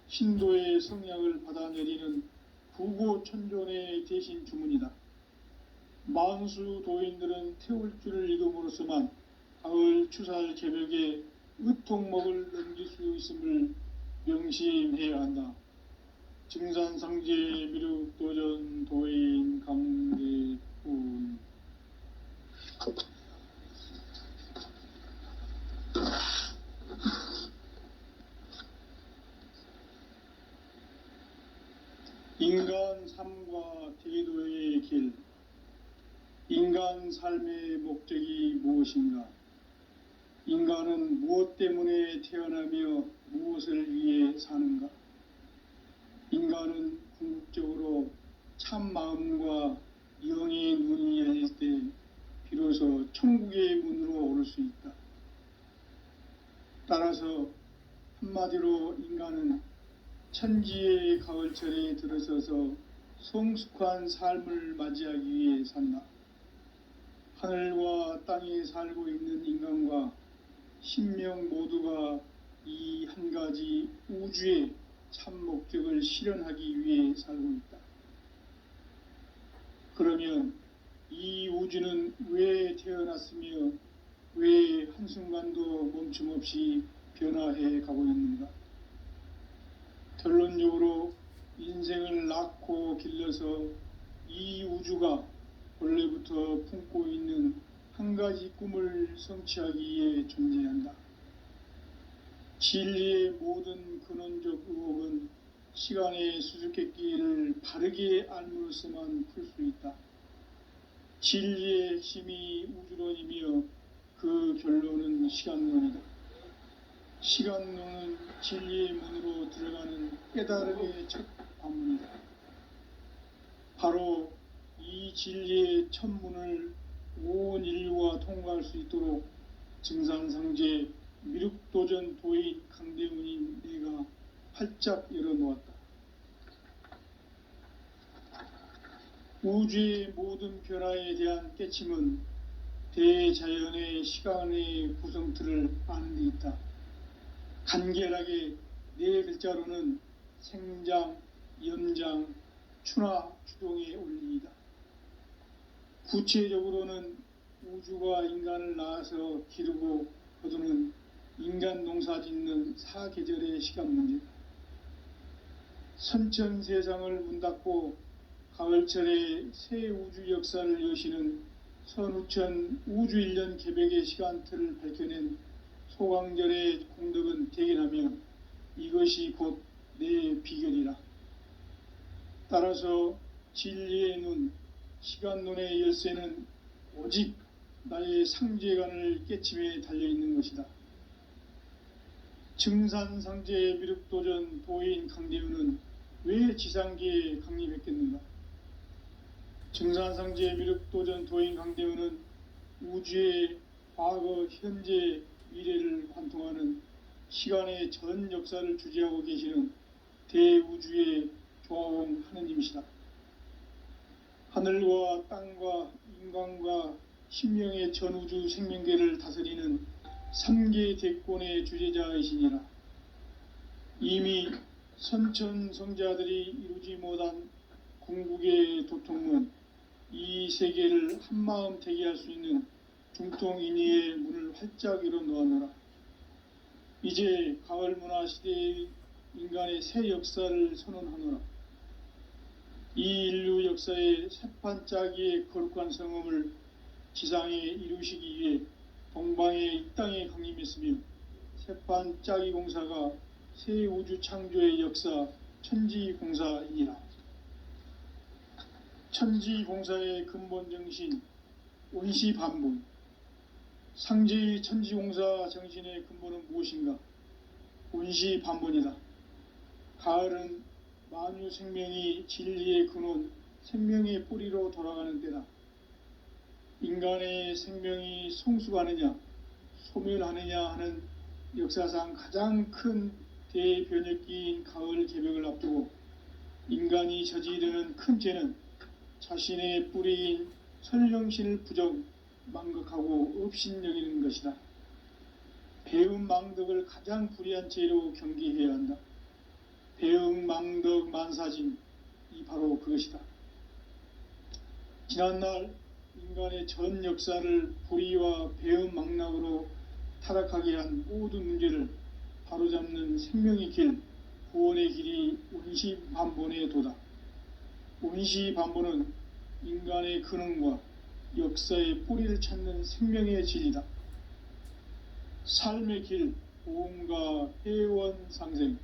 신도의 성약을 받아내리는 부고천존의 대신 주문이다. 만수 도인들은 태울주를 읽음으로써만 가을 추살 개벽의 의통목을 넘길 수 있음을 명심해야 한다. 증산상제 미륵도전 도인 강대훈. 인간 삶과 대도의 길. 인간 삶의 목적이 무엇인가? 인간은 무엇 때문에 태어나며 무엇을 위해 사는가? 인간은 궁극적으로 참 마음과 영의 눈이 열릴 때 비로소 천국의 문으로 오를 수 있다. 따라서 한마디로 인간은 천지의 가을철에 들어서서 성숙한 삶을 맞이하기 위해 산다. 하늘과 땅에 살고 있는 인간과 신명 모두가 이 한 가지 우주의 참 목적을 실현하기 위해 살고 있다. 그러면 이 우주는 왜 태어났으며 왜 한순간도 멈춤 없이 변화해 가고 있는가? 결론적으로 인생을 낳고 길러서 이 우주가 원래부터 품고 있는 한 가지 꿈을 성취하기 위해 존재한다. 진리의 모든 근원적 의혹은 시간의 수수께끼를 바르게 알므로써만 풀 수 있다. 진리의 핵심이 우주론이며 그 결론은 시간론이다. 시간론은 진리의 문으로 들어가는 깨달음의 첫 관문이다. 바로 이 진리의 첫 문을 온 인류가 통과할 수 있도록 증산상제 미륵도전 도인 강대훈인 내가 활짝 열어놓았다. 우주의 모든 변화에 대한 깨침은 대자연의 시간의 구성틀을 아는 데 있다. 간결하게 네 글자로는 생장, 연장, 추나 추동의 원리이다. 구체적으로는 우주가 인간을 낳아서 기르고 거두는 인간 농사 짓는 사계절의 시간 문제다. 선천 세상을 문 닫고 가을철에 새 우주 역사를 여시는 선우천 우주 1년 개백의 시간틀을 밝혀낸 소강절의 공덕은 대견하며 이것이 곧 내 비결이라. 따라서 진리의 눈, 시간론의 열쇠는 오직 나의 상제관을 깨침에 달려있는 것이다. 증산상제 미륵도전 도인 강대훈은 왜 지상계에 강림했겠는가? 증산상제 미륵도전 도인 강대훈은 우주의 과거, 현재, 미래를 관통하는 시간의 전 역사를 주재하고 계시는 대우주의 조화원 하느님이시다. 하늘과 땅과 인간과 신명의 전우주 생명계를 다스리는 3계 대권의 주재자이시니라. 이미 선천성자들이 이루지 못한 궁극의 도통문, 이 세계를 한마음 되게 할 수 있는 중통인의의 문을 활짝 열어놓았노라. 이제 가을 문화 시대의 인간의 새 역사를 선언하노라. 이 인류 역사의 새판짜기의 거룩한 성음을 지상에 이루시기 위해 동방의 이 땅에 강림했으며 새판짜기 공사가 새 우주 창조의 역사 천지공사이니라. 천지공사의 근본 정신 온시반분. 상제의 천지공사 정신의 근본은 무엇인가? 온시반분이다. 가을은 만유 생명이 진리의 근원, 생명의 뿌리로 돌아가는 때다. 인간의 생명이 성숙하느냐, 소멸하느냐 하는 역사상 가장 큰 대변혁기인 가을 개벽을 앞두고 인간이 저지르는 큰 죄는 자신의 뿌리인 설령신을 부정, 망극하고 업신여기는 것이다. 배움 망덕을 가장 불의한 죄로 경계해야 한다. 배움 망덕 만사짐, 이 바로 그것이다. 지난날 인간의 전 역사를 불의와 배움 망락으로 타락하게 한 모든 문제를 바로잡는 생명의 길, 구원의 길이 온시반본에 도다. 온시반본은 인간의 근원과 역사의 뿌리를 찾는 생명의 진리다. 삶의 길, 보험과 회원 상생.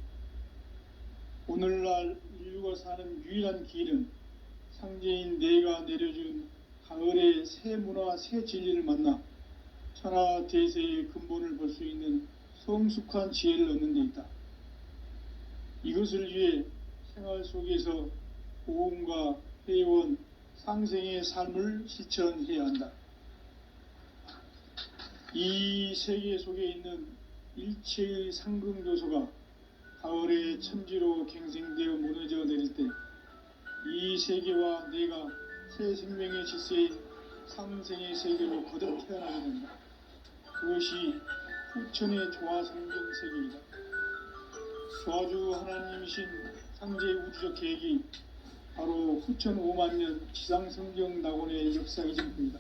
오늘날 인류가 사는 유일한 길은 상제인 내가 내려준 가을의 새 문화, 새 진리를 만나 천하 대세의 근본을 볼 수 있는 성숙한 지혜를 얻는 데 있다. 이것을 위해 생활 속에서 보험과 회원, 상생의 삶을 실천해야 한다. 이 세계 속에 있는 일체의 상승조소가 가을의 천지로 갱생되어 무너져 내릴 때 이 세계와 내가 새 생명의 질서인 상생의 세계로 거듭 태어나게 된다. 그것이 후천의 조화성경 세계이다. 조화주 하나님이신 상제의 우주적 계획이 바로 후천 5만년 지상성경 낙원의 역사의 전부이다.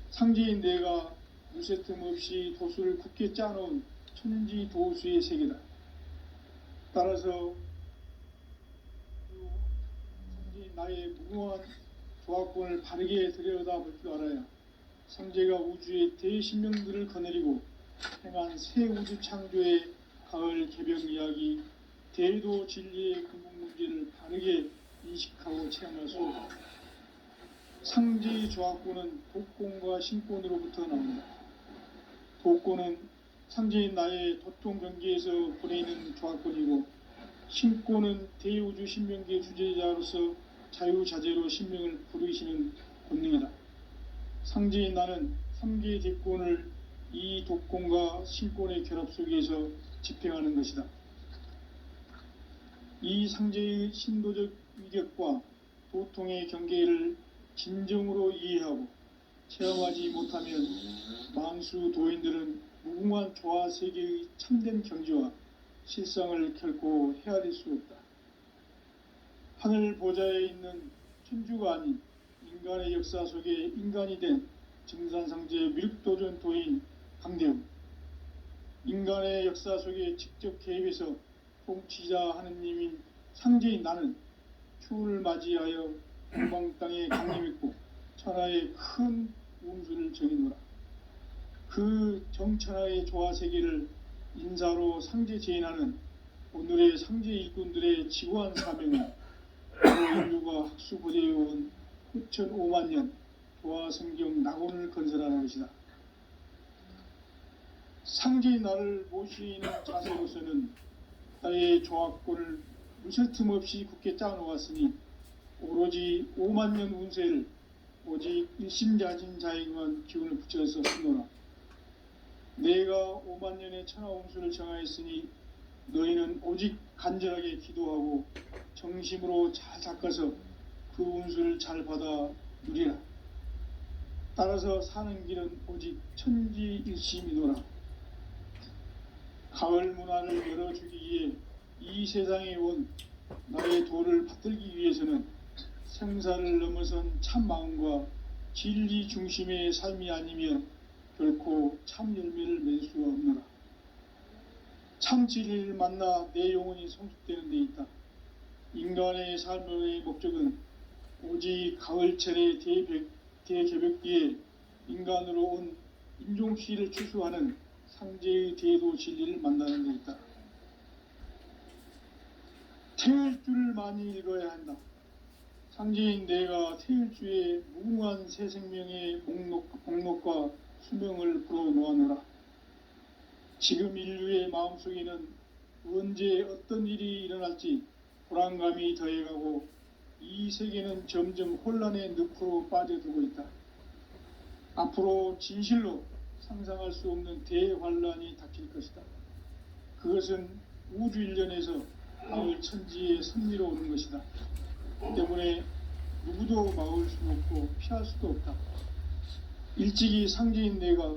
상제인 내가 무쇠틈 없이 도수를 굳게 짜놓은 천지 도수의 세계다. 따라서 상제인 나의 무궁한 조합권을 바르게 들여다볼 줄 알아야 상제가 우주의 대신명들을 거느리고 행한 새 우주 창조의 가을 개벽 이야기, 대도 진리의 근본 문제를 바르게 인식하고 체험할 수 없다. 상제의 조합권은 독권과 신권으로부터 나온다. 독권은 상제인 나의 도통 경계에서 보내는 조합권이고, 신권은 대우주 신명기의 주제자로서 자유자재로 신명을 부르시는 권능이다. 상제인 나는 3개의 대권을 이 독권과 신권의 결합 속에서 집행하는 것이다. 이 상제의 신도적 위격과 도통의 경계를 진정으로 이해하고 체험하지 못하면 만수 도인들은 무궁한 조화 세계의 참된 경지와 실상을 결코 헤아릴 수 없다. 하늘 보좌에 있는 천주가 아닌 인간의 역사 속에 인간이 된 증산상제 밀도전 도인 강대웅, 인간의 역사 속에 직접 개입해서 통치자 하느님인 상제인 나는 추운을 맞이하여 동방 땅에 강림했고 천하의 큰 운수를 정해노라. 그 정천하의 조화세계를 인사로 상제 제인하는 오늘의 상제 일꾼들의 지고한 사명은 바로 인류가 학수고대해온 후천 5만년 조화성경 낙원을 건설하는 것이다. 상제인 나를 모시는 자세로서는 나의 조합권을 무슨 틈 없이 굳게 짜놓았으니 오로지 5만년 운세를 오직 일심자진 자에게만 기운을 붙여서 쓰노라. 내가 5만년의 천하 운수를 정하였으니 너희는 오직 간절하게 기도하고 정심으로 잘 닦아서 그 운수를 잘 받아 누리라. 따라서 사는 길은 오직 천지일심이노라. 가을 문화를 열어주기 위해 이 세상에 온 나의 도를 받들기 위해서는 생사를 넘어선 참 마음과 진리 중심의 삶이 아니면 결코 참 열매를 맺을 수가 없노라. 참 진리를 만나 내 영혼이 성숙되는 데 있다. 인간의 삶의 목적은 오직 가을철의 대개벽기에 인간으로 온 인종시를 추수하는 상제의 대도 진리를 만나는 데 있다. 태일주를 많이 읽어야 한다. 상제인 내가 태일주의 무궁한 새 생명의 목록과 수명을 불어놓아노라. 지금 인류의 마음속에는 언제 어떤 일이 일어날지 불안감이 더해가고 이 세계는 점점 혼란의 늪으로 빠져들고 있다. 앞으로 진실로 상상할 수 없는 대환란이 닥칠 것이다. 그것은 우주 일련에서 가을 천지의 섭리로 오는 것이다. 때문에 누구도 막을 수 없고 피할 수도 없다. 일찍이 상제인 내가